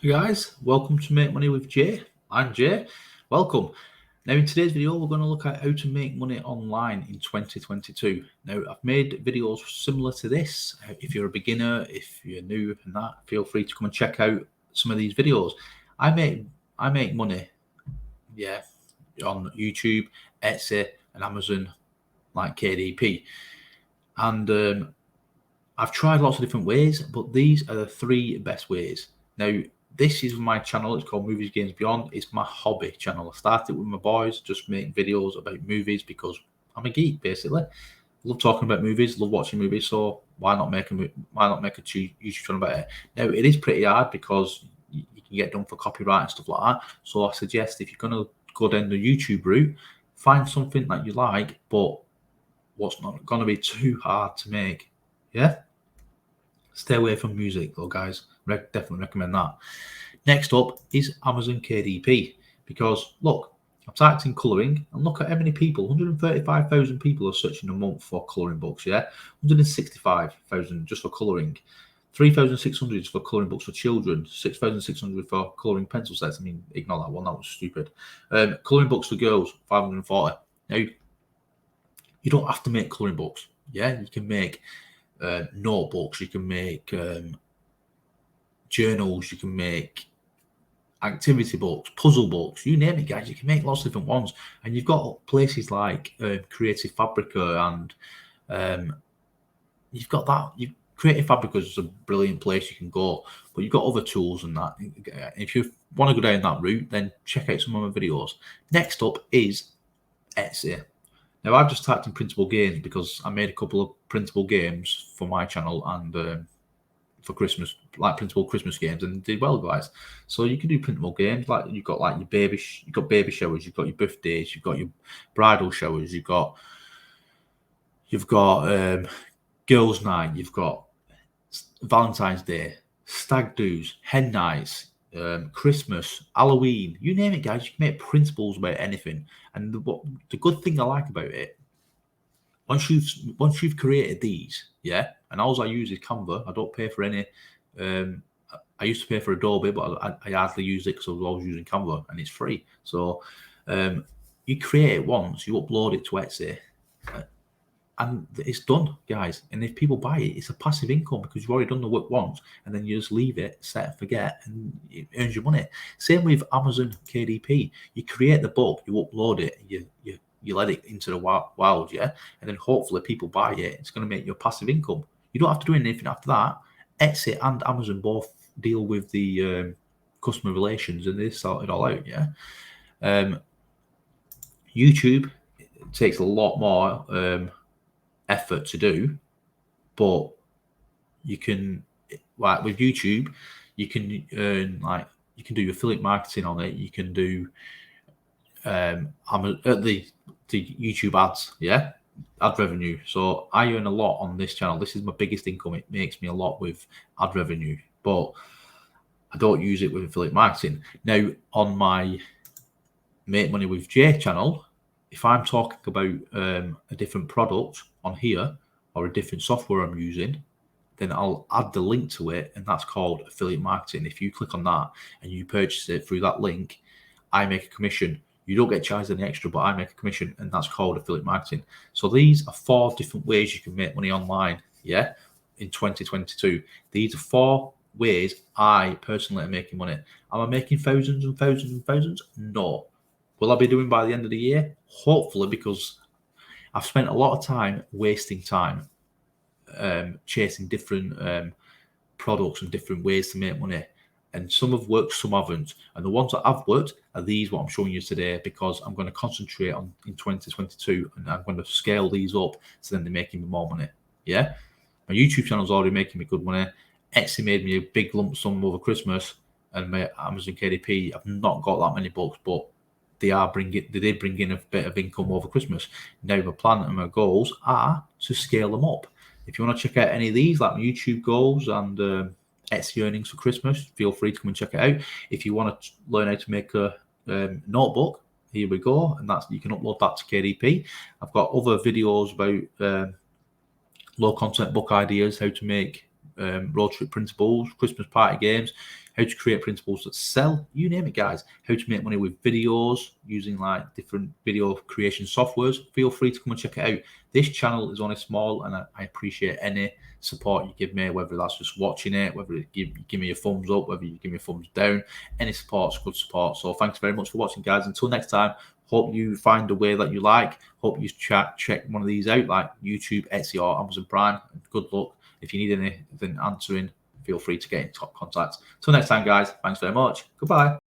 Hey guys, welcome to Make Money with Jay. I'm Jay. Welcome. Now in today's video we're going to look at how to make money online in 2022. Now I've made videos similar to this. If you're a beginner, if you're new and that, feel free to come and check out some of these videos. I make money, on YouTube, Etsy and Amazon like KDP. And I've tried lots of different ways, but these are the three best ways. Now, this is my channel. It's called Movies, Games, Beyond. It's my hobby channel. I started with my boys, just making videos about movies because I'm a geek, basically. Love talking about movies, love watching movies. So why not make a YouTube channel about it? Now, it is pretty hard because you can get done for copyright and stuff like that. So I suggest if you're going to go down the YouTube route, find something that you like, but what's not going to be too hard to make. Yeah? Stay away from music though, guys. Definitely recommend that. Next up is Amazon KDP, because look, I've typed in colouring and look at how many people, 135,000 people are searching a month for colouring books, 165,000 just for colouring, 3,600 for colouring books for children, 6,600 for colouring pencil sets. I mean, ignore that one, that was stupid. Colouring books for girls, 540. Now, you don't have to make colouring books, you can make notebooks, you can make journals, you can make activity books, puzzle books, you name it, guys. You can make lots of different ones. And you've got places like Creative Fabrica, and you've got that. Creative Fabrica is a brilliant place you can go, but you've got other tools and that. If you want to go down that route, then check out some of my videos. Next up is Etsy. Now, I've just typed in printable games because I made a couple of printable games for my channel and for Christmas, like printable Christmas games, and did well, guys. So you can do printable games, like you've got like baby showers, you've got your birthdays, you've got your bridal showers, you've got girls' night, you've got Valentine's Day, stag do's, hen nights, Christmas, Halloween, you name it, guys. You can make printables about anything. And the good thing I like about it, once you've created these, and all I use is Canva. I don't pay for any. I used to pay for Adobe, but I hardly use it because I was always using Canva, and it's free. So you create it once, you upload it to Etsy, and it's done, guys. And if people buy it, it's a passive income because you've already done the work once, and then you just leave it, set and forget, and it earns you money. Same with Amazon KDP. You create the book, you upload it, you let it into the wild, and then hopefully people buy it. It's going to make you a passive income. You don't have to do anything after that. Etsy and Amazon both deal with the customer relations, and they sort it all out. YouTube takes a lot more effort to do, but you can, like with YouTube, you can earn, like you can do affiliate marketing on it. You can do the YouTube ads, ad revenue. So I earn a lot on this channel. This is my biggest income. It makes me a lot with ad revenue, but I don't use it with affiliate marketing. Now on my Make Money with Jay channel, if I'm talking about a different product on here or a different software I'm using, then I'll add the link to it, and that's called affiliate marketing. If you click on that and you purchase it through that link, I make a commission. You don't get charged any extra, but I make a commission, and that's called affiliate marketing. So these are 4 different ways you can make money online, in 2022. These are 4 ways I personally am making money. Am I making thousands and thousands and thousands? No. Will I be doing by the end of the year? Hopefully, because I've spent a lot of time wasting time chasing different products and different ways to make money. And some have worked, some haven't. And the ones that have worked are these, what I'm showing you today, because I'm going to concentrate on in 2022, and I'm going to scale these up so then they're making me more money. My YouTube channel is already making me good money. Etsy made me a big lump sum over Christmas, and my Amazon KDP, I've not got that many books, but they did bring in a bit of income over Christmas. Now my plan and my goals are to scale them up. If you want to check out any of these, like my YouTube goals and Etsy earnings for Christmas, feel free to come and check it out. If you want to learn how to make a notebook, here we go, and you can upload that to KDP. I've got other videos about low content book ideas, how to make road trip printables, Christmas party games. how to create printables that sell, you name it, guys. How to make money with videos using like different video creation softwares. Feel free to come and check it out. This channel is only small, and I appreciate any support you give me, whether that's just watching it, whether you give me a thumbs up, whether you give me a thumbs down. Any support's good support. So thanks very much for watching, guys. Until next time, hope you find a way that you like. Hope you check one of these out, like YouTube, Etsy, or Amazon Prime. Good luck. If you need anything answering, feel free to get in contact. Till next time, guys. Thanks very much. Goodbye.